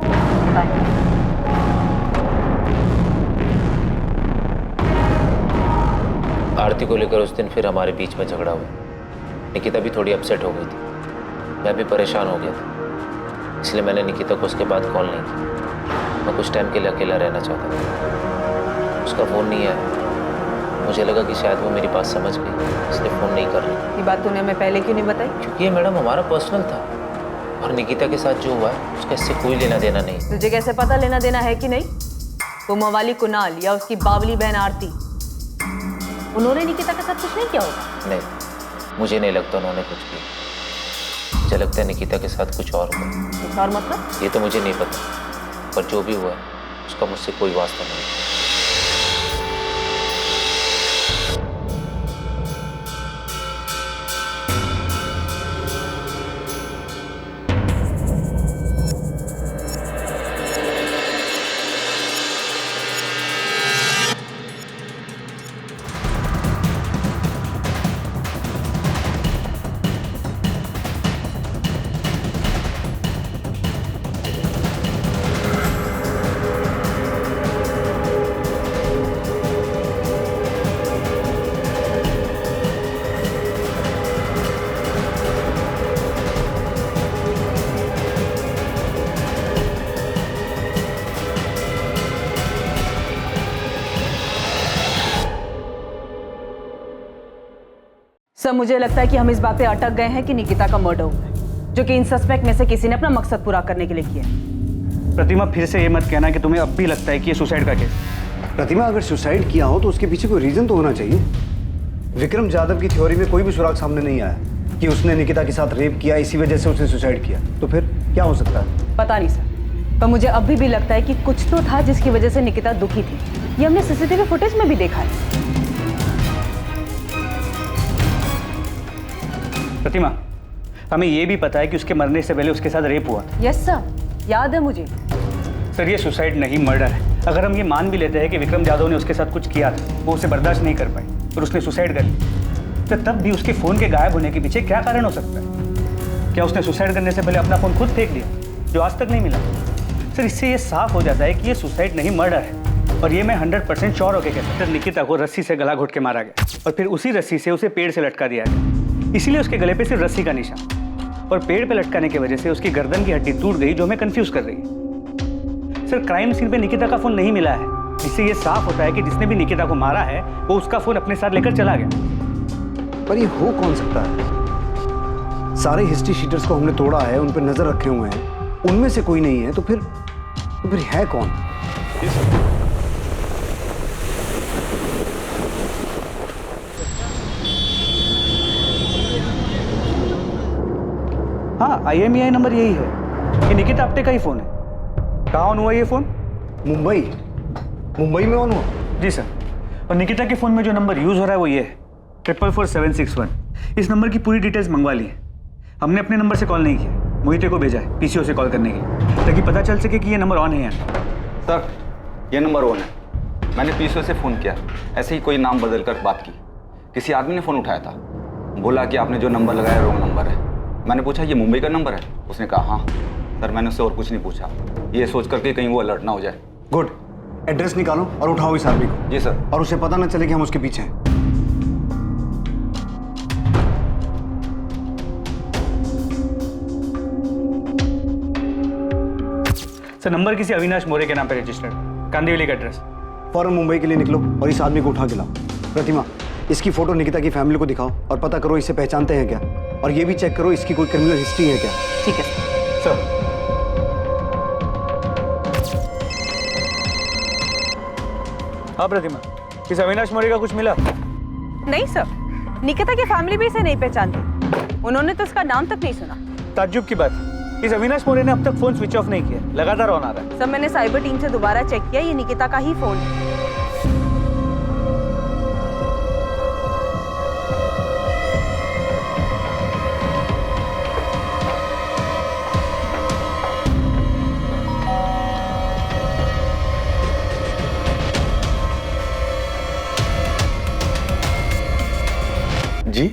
आरती को लेकर उस दिन फिर हमारे बीच में झगड़ा हुआ। निकिता भी थोड़ी अपसेट हो गई थी, मैं भी परेशान हो गया था, इसलिए मैंने निकिता को उसके बाद कॉल नहीं की। मैं कुछ टाइम के लिए अकेला रहना चाहता था। उसका फ़ोन नहीं आया, मुझे लगा कि शायद वो मेरी बात समझ गई, इसलिए फ़ोन नहीं कर रही। ये बात तूने हमें पहले क्यों नहीं बताई? क्योंकि ये मैडम हमारा पर्सनल था और निकिता के साथ जो हुआ है उसका इससे कोई लेना देना नहीं। तुझे कैसे पता लेना देना है कि नहीं? वो मवाली कुणाल या उसकी बावली बहन आरती, उन्होंने निकिता के साथ कुछ नहीं किया होगा? नहीं, मुझे नहीं लगता उन्होंने कुछ किया। मुझे लगता है निकिता के साथ कुछ और हुआ। कुछ और मतलब? ये तो मुझे नहीं पता, पर जो भी हुआ है उसका मुझसे कोई वास्ता नहीं। सर, मुझे लगता है कि हम इस बात पे अटक गए हैं कि निकिता का मर्डर हुआ है, जो कि इन सस्पेक्ट में से किसी ने अपना मकसद पूरा करने के लिए किया है। प्रतिमा, फिर से ये मत कहना कि तुम्हें अब भी लगता है कि ये सुसाइड का केस। प्रतिमा, अगर सुसाइड किया हो तो उसके पीछे कोई रीजन तो होना चाहिए। विक्रम जाधव की थ्योरी में कोई भी सुराग सामने नहीं आया कि उसने निकिता के साथ रेप किया, इसी वजह से उसने सुसाइड किया। तो फिर क्या हो सकता है? पता नहीं सर, पर मुझे अभी भी लगता है कि कुछ तो था जिसकी वजह से निकिता दुखी थी। ये हमने सीसीटीवी फुटेज में भी देखा है। प्रतिमा, हमें ये भी पता है कि उसके मरने से पहले उसके साथ रेप हुआ था। यस सर, याद है मुझे। सर, ये सुसाइड नहीं, मर्डर है। अगर हम ये मान भी लेते हैं कि विक्रम जाधव ने उसके साथ कुछ किया था, वो उसे बर्दाश्त नहीं कर पाई और उसने सुसाइड कर ली, तो तब भी उसके फ़ोन के गायब होने के पीछे क्या कारण हो सकता है? क्या उसने सुसाइड करने से पहले अपना फ़ोन खुद फेंक दिया, जो आज तक नहीं मिला? सर, इससे ये साफ हो जाता है कि ये सुसाइड नहीं, मर्डर है। और ये मैं 100% श्योर होकर कहता हूँ। निकिता को रस्सी से गला घोट के मारा गया और फिर उसी रस्सी से उसे पेड़ से लटका दिया गया, इसीलिए उसके गले पे सिर्फ रस्सी का निशान, और पेड़ पे लटकाने की वजह से उसकी गर्दन की हड्डी टूट गई, जो हमें कंफ्यूज कर रही है। सर, क्राइम सीन पे निकिता का फोन नहीं मिला है, इससे ये साफ होता है कि जिसने भी निकिता को मारा है वो उसका फोन अपने साथ लेकर चला गया। पर ये हो कौन सकता है? सारे हिस्ट्री शीटर्स को हमने तोड़ा है, उन पर नजर रखे हुए हैं, उनमें से कोई नहीं है, तो फिर है कौन? हाँ, IMEI नंबर यही है। ये निकिता आप्टे का ही फोन है। कहाँ ऑन हुआ ये फोन? मुंबई में ऑन हुआ? जी सर। और निकिता के फोन में जो नंबर यूज हो रहा है वो ये है 444761। इस नंबर की पूरी डिटेल्स मंगवा ली है। हमने अपने नंबर से कॉल नहीं किया, मोहिते को भेजा है PCO से कॉल करने के लिए, ताकि पता चल सके कि ये नंबर ऑन है या नहीं। सर, ये नंबर ऑन है। मैंने PCO से फ़ोन किया, ऐसे ही कोई नाम बदल कर बात की। किसी आदमी ने फ़ोन उठाया था, बोला कि आपने जो नंबर लगाया रॉन्ग नंबर है। मैंने पूछा ये मुंबई का नंबर है? उसने कहा हाँ। सर मैंने उससे और कुछ नहीं पूछा, ये सोच करके कहीं वो अलर्ट ना हो जाए। गुड। एड्रेस निकालो और उठाओ इस आदमी को। जी सर। और उसे पता ना चले कि हम उसके पीछे हैं। सर नंबर किसी अविनाश मोरे के नाम पे रजिस्टर्ड, कांदिवली का एड्रेस। फौरन मुंबई के लिए निकलो और इस आदमी को उठा के लाओ। प्रतिमा, इसकी फोटो निकिता की फैमिली को दिखाओ और पता करो इसे पहचानते हैं क्या, और ये भी चेक करो इसकी कोई क्रिमिनल हिस्ट्री है क्या। ठीक है सर। हाँ प्रतिमा, इस अविनाश मोरे का कुछ मिला? नहीं सर, निकिता की फैमिली भी इसे नहीं पहचानती, उन्होंने तो इसका नाम तक नहीं सुना। ताज्जुब की बात, इस अविनाश मोरे ने अब तक फोन स्विच ऑफ नहीं किया, लगातार ऑन आ रहा है। सर मैंने साइबर टीम से दोबारा चेक किया, ये निकिता का ही फोन है। जी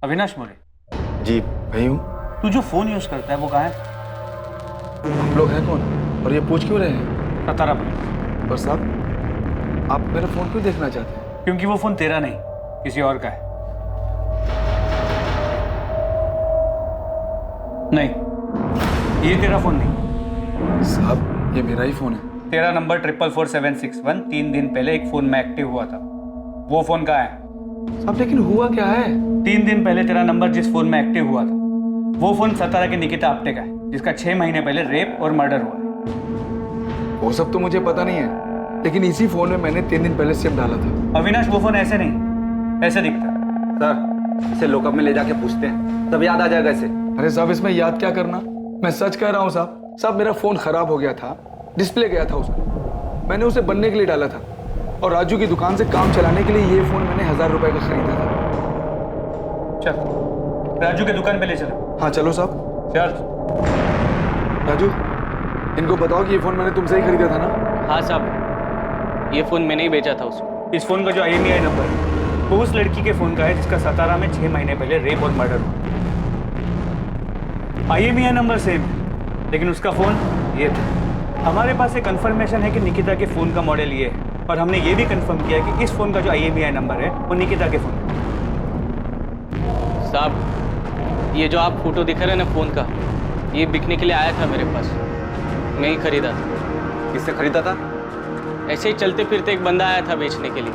अविनाश मोरे। जी भाई हूँ। तू जो फोन यूज करता है वो कहाँ है? आप लोग हैं कौन और ये पूछ क्यों रहे हैं? सतारा। और साहब आप मेरा फोन क्यों देखना चाहते हैं? क्योंकि वो फोन तेरा नहीं, किसी और का है। नहीं, ये तेरा फोन नहीं। साहब ये मेरा ही फोन है। तेरा नंबर 444761 3 दिन पहले एक फोन में एक्टिव हुआ था, वो फोन कहाँ है? साहब लेकिन हुआ क्या है? 3 दिन पहले तेरा नंबर जिस फोन में एक्टिव हुआ था वो फोन सतारा के निकिता आप्टे का है, जिसका 6 महीने पहले रेप और मर्डर हुआ है। वो सब तो मुझे पता नहीं है, लेकिन इसी फोन में मैंने 3 दिन पहले सिम डाला था। अविनाश वो फोन ऐसे नहीं, ऐसे दिखता है। सर इसे लॉकअप में ले जाके पूछते हैं, तब याद आ जाएगा इसे। अरे साहब इसमें याद क्या करना, मैं सच कह रहा हूँ साहब। साहब मेरा फोन खराब हो गया था, डिस्प्ले गया था उसका, मैंने उसे बनने के लिए डाला था और राजू की दुकान से काम चलाने के लिए ये फोन मैंने 1000 रुपए का खरीदा था। चल राजू के दुकान पे ले चलो। हाँ चलो साहब। चल राजू इनको बताओ कि ये फोन मैंने तुमसे ही खरीदा था ना? हाँ साहब, ये फोन मैंने ही बेचा था उसको। इस फोन का जो IMEI नंबर है वो उस लड़की के फोन का है जिसका सतारा में 6 महीने पहले रेप और मर्डर हुआ। IMEI नंबर सेम है, लेकिन उसका फोन ये था। हमारे पास एक कंफर्मेशन है कि निकिता के फोन का मॉडल ये है, और हमने ये भी कंफर्म किया कि इस फोन का जो IMEI नंबर है वो निकिता के फोन। साहब ये जो आप फोटो दिखा रहे हैं ना फोन का, ये बिकने के लिए आया था मेरे पास, मैं ही खरीदा था। किससे खरीदा था? ऐसे ही चलते फिरते एक बंदा आया था बेचने के लिए।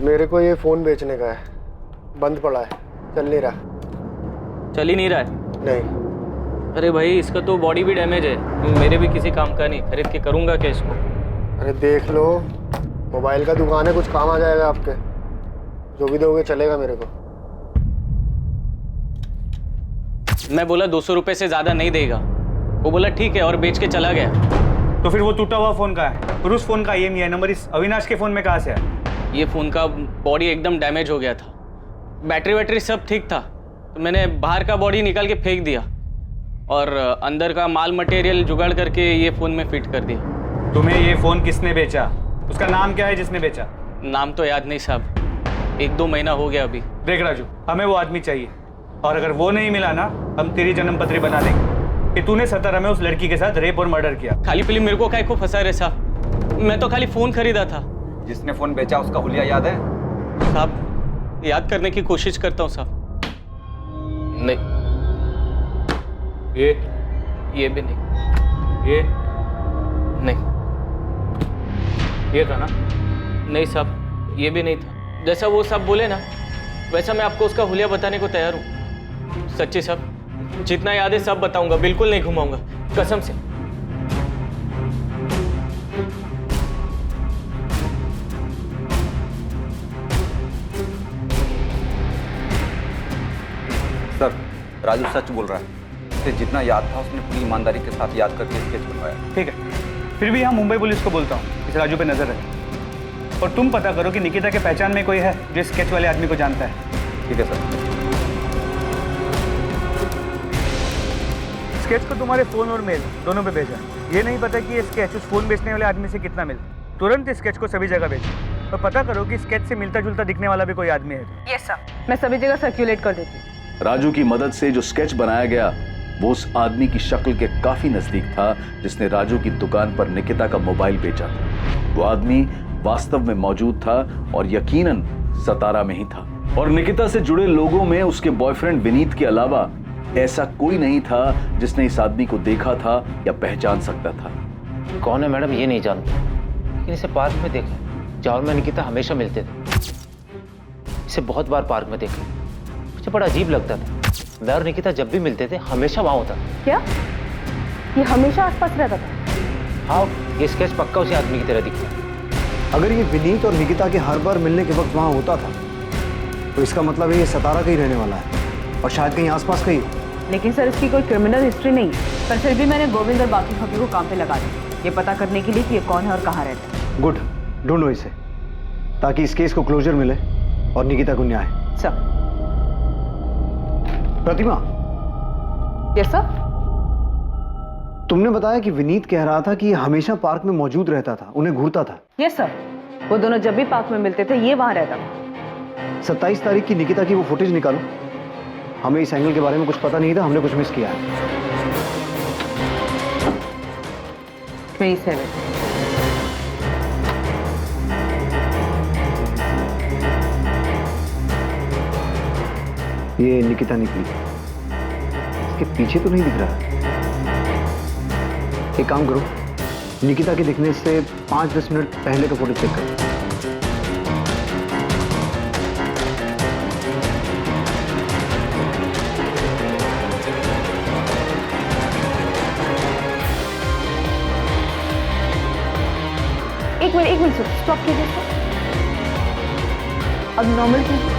मेरे को ये फोन बेचने का है, बंद पड़ा है, चल नहीं रहा। चल ही नहीं रहा है? नहीं। अरे भाई इसका तो बॉडी भी डैमेज है, मेरे भी किसी काम का नहीं, खरीद के करूंगा क्या इसको? अरे देख लो, मोबाइल का दुकान है, कुछ काम आ जाएगा आपके, जो भी दोगे चलेगा मेरे को। मैं बोला 200 रुपए से ज्यादा नहीं देगा, वो बोला ठीक है और बेच के चला गया। तो फिर वो टूटा हुआ फोन का है और उस फोन का IMEI नंबर इस अविनाश के फोन में कहाँ से आया? ये फोन का बॉडी एकदम डैमेज हो गया था, बैटरी वैटरी सब ठीक था, तो मैंने बाहर का बॉडी निकाल के फेंक दिया और अंदर का माल मटेरियल जुगाड़ करके ये फोन में फिट कर दिया। तुम्हें ये फोन किसने बेचा? उसका नाम क्या है जिसने बेचा? नाम तो याद नहीं साहब, 1-2 महीना हो गया अभी। देख राजू, हमें वो आदमी चाहिए, और अगर वो नहीं मिला ना हम तेरी जन्म पत्री बना देंगे कि तूने सतारा में उस लड़की के साथ रेप और मर्डर किया। खाली पीली मेरे को काहे को फंसा रहे साहब, मैं तो खाली फोन खरीदा था। जिसने फोन बेचा उसका हुलिया याद है? साहब याद करने की कोशिश करता हूँ साहब। नहीं, ये भी नहीं, ये नहीं, ये था ना? नहीं साहब ये भी नहीं था। जैसा वो सब बोले ना वैसा मैं आपको उसका हुलिया बताने को तैयार हूँ। सच्ची साहब, जितना याद है सब बताऊंगा, बिल्कुल नहीं घुमाऊंगा, कसम से। सर राजू सच बोल रहा है, उसे जितना याद था उसने पूरी ईमानदारी के साथ याद करके स्केच बनवाया। ठीक है, फिर भी यहाँ मुंबई पुलिस को बोलता हूँ इस राजू पे नजर रखे, और तुम पता करो कि निकिता के पहचान में कोई है जो स्केच वाले आदमी को जानता है। ठीक है सर। स्केच को तुम्हारे फोन और मेल दोनों पे भेजा, ये नहीं पता कि ये स्केच उस फोन बेचने वाले आदमी से कितना मिलता। तुरंत इस स्केच को सभी जगह भेजो और पता करो कि स्केच से मिलता जुलता दिखने वाला भी कोई आदमी है। यस सर, मैं सभी जगह सर्कुलेट कर देती हूँ। राजू की मदद से जो स्केच बनाया गया वो उस आदमी की शक्ल के काफी नजदीक था जिसने राजू की दुकान पर निकिता का मोबाइल बेचा था। वो आदमी वास्तव में मौजूद था और यकीनन सतारा में ही था। और निकिता से जुड़े लोगों में उसके बॉयफ्रेंड विनीत के अलावा ऐसा कोई नहीं था जिसने इस आदमी को देखा था या पहचान सकता था। कौन है मैडम ये नहीं जानता, लेकिन इसे पार्क में देखा, जहाँ और मैं निकिता हमेशा मिलते थे। इसे बहुत बार पार्क में देखा, मुझे बड़ा अजीब लगता था। मैं और निकिता जब भी मिलते थे हमेशा वहाँ होता। क्या ये हमेशा आसपास रहता था? हाँ, ये स्केच पक्का उसी आदमी की तरह दिखता। अगर ये विनीत और निकिता के हर बार मिलने के वक्त वहाँ होता था तो इसका मतलब है ये सतारा का ही रहने वाला है और शायद कहीं आसपास का ही। लेकिन सर इसकी कोई क्रिमिनल हिस्ट्री नहीं है, पर फिर भी मैंने गोविंद और बाकी भाभी को काम पे लगा दिया ये पता करने के लिए कि ये कौन है और कहाँ रहता है। गुड, ढूंढो इसे ताकि इस केस को क्लोजर मिले और निकिता को न्याय। सर। प्रतिमा। Yes sir. तुमने बताया कि विनीत कह रहा था कि ये हमेशा पार्क में मौजूद रहता था, उन्हें घूरता था। यस सर, वो दोनों जब भी पार्क में मिलते थे ये वहां रहता था। 27 तारीख की निकिता की वो फुटेज निकालो। हमें इस एंगल के बारे में कुछ पता नहीं था, हमने कुछ मिस किया है। 27। ये निकिता निकली, इसके पीछे तो नहीं दिख रहा। एक काम करो, निकिता के दिखने से 5-10 मिनट पहले का फोटो चेक करो। एक मिनट सर, स्टॉप कीजिए सर। अब नॉर्मल कीजिए।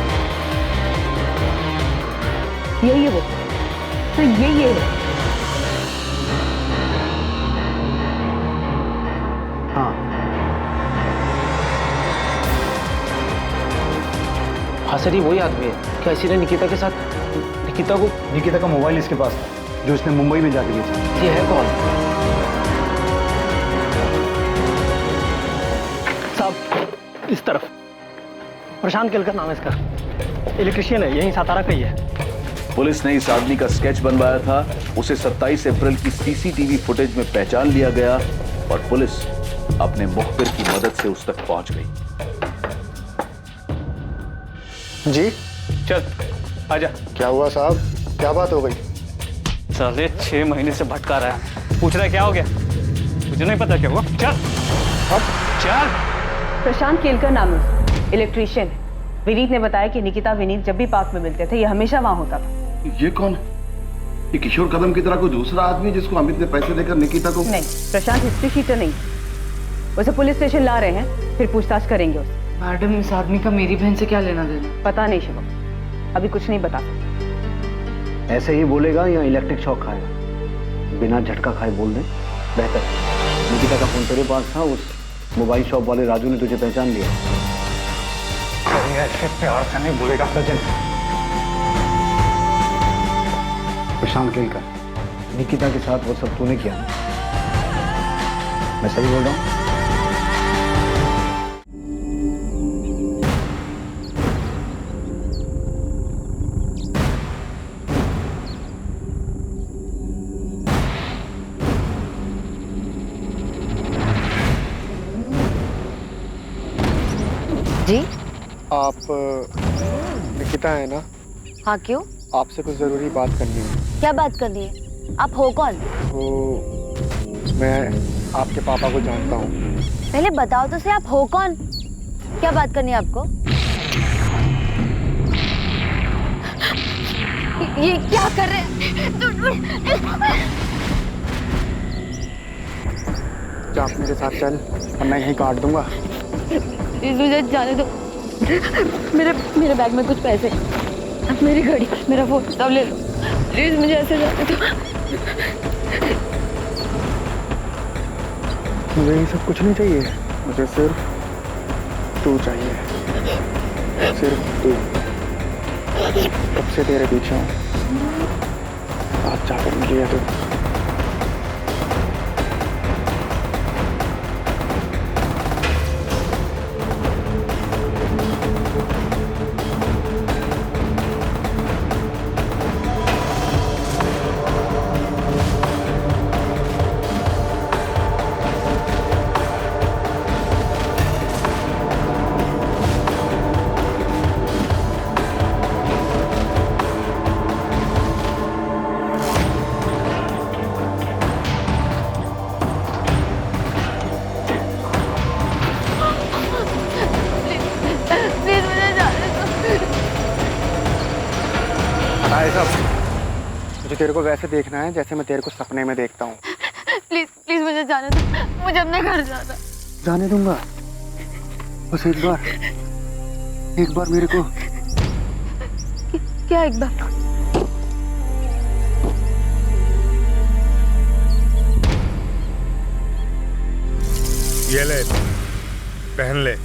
यही है वो, तो यही है। हाँ हाँ सर, ये वही आदमी है। क्या इसी ने निकिता के साथ निकिता का मोबाइल इसके पास था जो इसने मुंबई में जाके बेचा। ये है कौन? साहब इस तरफ प्रशांत केलकर नाम है इसका, इलेक्ट्रिशियन है, यहीं सातारा का ही है। पुलिस ने इस आदमी का स्केच बनवाया था, उसे 27 अप्रैल की सीसीटीवी फुटेज में पहचान लिया गया और पुलिस अपने मुखबिर की मदद से उस तक पहुंच गई। जी चल आजा। क्या हुआ साहब, क्या बात हो गई? साले 6 महीने से भटका रहा है, पूछ रहा है क्या हो गया? मुझे नहीं पता क्या हुआ। चल चल। प्रशांत केलकर नाम है, इलेक्ट्रिशियन है। विनीत ने बताया कि निकिता विनीत जब भी पार्क में मिलते थे ये हमेशा वहां होता था। ये कौन है? ये किशोर कदम की तरह कोई दूसरा आदमी जिसको अमित ने पैसे देकर निकिता को? नहीं, प्रशांत हिस्ट्री शीटर नहीं। उसे पुलिस स्टेशन ला रहे हैं, फिर पूछताछ करेंगे उससे। मैडम इस आदमी का मेरी बहन से क्या लेना देना? पता नहीं शिवम, अभी कुछ नहीं बता सकता। ऐसे ही बोलेगा या इलेक्ट्रिक शॉक खाएगा? बिना झटका खाए बोल दे बेहतर। निकिता का फोन तेरे पास था, उस मोबाइल शॉप वाले राजू ने तुझे पहचान लिया। ऐसे प्यार से नहीं बोलेगा सजन। प्रशांत केलकर, निकिता के साथ वो सब तूने किया ना? मैं सही बोल रहा हूँ? जी आप निकिता है ना? हाँ, क्यों? आपसे कुछ जरूरी बात करनी है। क्या बात करनी है? आप हो कौन? तो मैं आपके पापा को जानता हूँ। पहले बताओ तो सही, आप हो कौन? क्या बात करनी है आपको? ये क्या कर रहे हैं? क्या आप मेरे साथ चल, वरना यहीं काट दूंगा। मुझे जाने दो। मेरे बैग में कुछ पैसे, मेरी घड़ी, मेरा फोन सब ले लो प्लीज, मुझे ऐसे जाने दो। मुझे ये सब कुछ नहीं चाहिए, मुझे सिर्फ तू चाहिए, सिर्फ तू। कब से तेरे पीछे हूँ, आज जाकर मिली है तू। भाई साहब, मुझे तेरे को वैसे देखना है जैसे मैं तेरे को सपने में देखता हूँ। प्लीज प्लीज मुझे जाने दो, मुझे अपने घर जाना। जाने दूंगा, बस एक बार मेरे को। क्या एक बार? ये ले, पहन ले।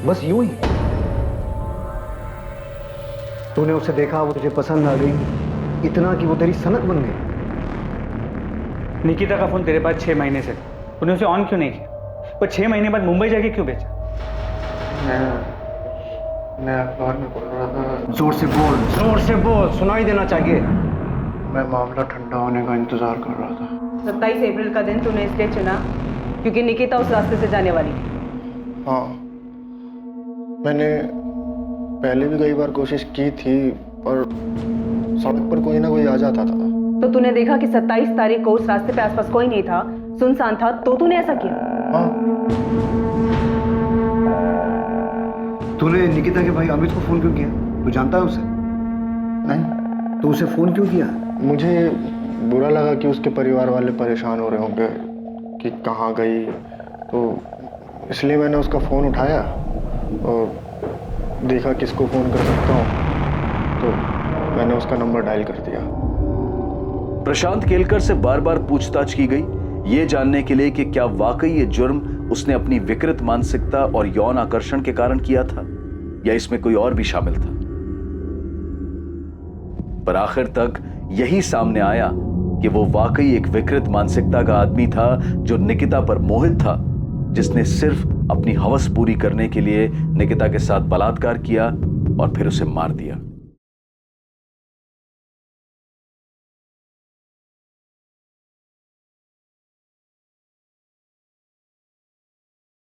बस यूं ही तूने उसे देखा, वो तुझे पसंद आ गई, इतना कि वो तेरी सनक बन गई। निकिता का फोन तेरे पास 6 महीने से था, तूने उसे ऑन क्यों नहीं किया? पर 6 महीने बाद मुंबई जाके क्यों भेजा? मैं अखबार में पढ़ रहा था। जोर से बोल, सुनाई देना चाहिए। मैं मामला ठंडा होने का इंतजार कर रहा था। 27 अप्रैल का दिन तूने इसलिए चुना क्योंकि निकिता उस रास्ते से जाने वाली थी। हाँ, मैंने पहले भी कई बार कोशिश की थी और सड़क पर कोई ना कोई आ जाता था। तो तूने देखा कि 27 तारीख को उस रास्ते पे आसपास कोई नहीं था, सुनसान था, तो तूने ऐसा किया? हाँ। तूने निकिता के भाई अमित को फोन क्यों किया? तू जानता है उसे? नहीं। तो उसे फोन क्यों किया? मुझे बुरा लगा कि उसके परिवार वाले परेशान हो रहे होंगे कि कहाँ गई, तो इसलिए मैंने उसका फ़ोन उठाया और देखा किसको फ़ोन कर सकता हूँ, तो मैंने उसका नंबर डायल कर दिया। प्रशांत केलकर से बार बार पूछताछ की गई, ये जानने के लिए कि क्या वाकई ये जुर्म उसने अपनी विकृत मानसिकता और यौन आकर्षण के कारण किया था या इसमें कोई और भी शामिल था। पर आखिर तक यही सामने आया कि वो वाकई एक विकृत मानसिकता का आदमी था जो निकिता पर मोहित था, जिसने सिर्फ अपनी हवस पूरी करने के लिए निकिता के साथ बलात्कार किया और फिर उसे मार दिया।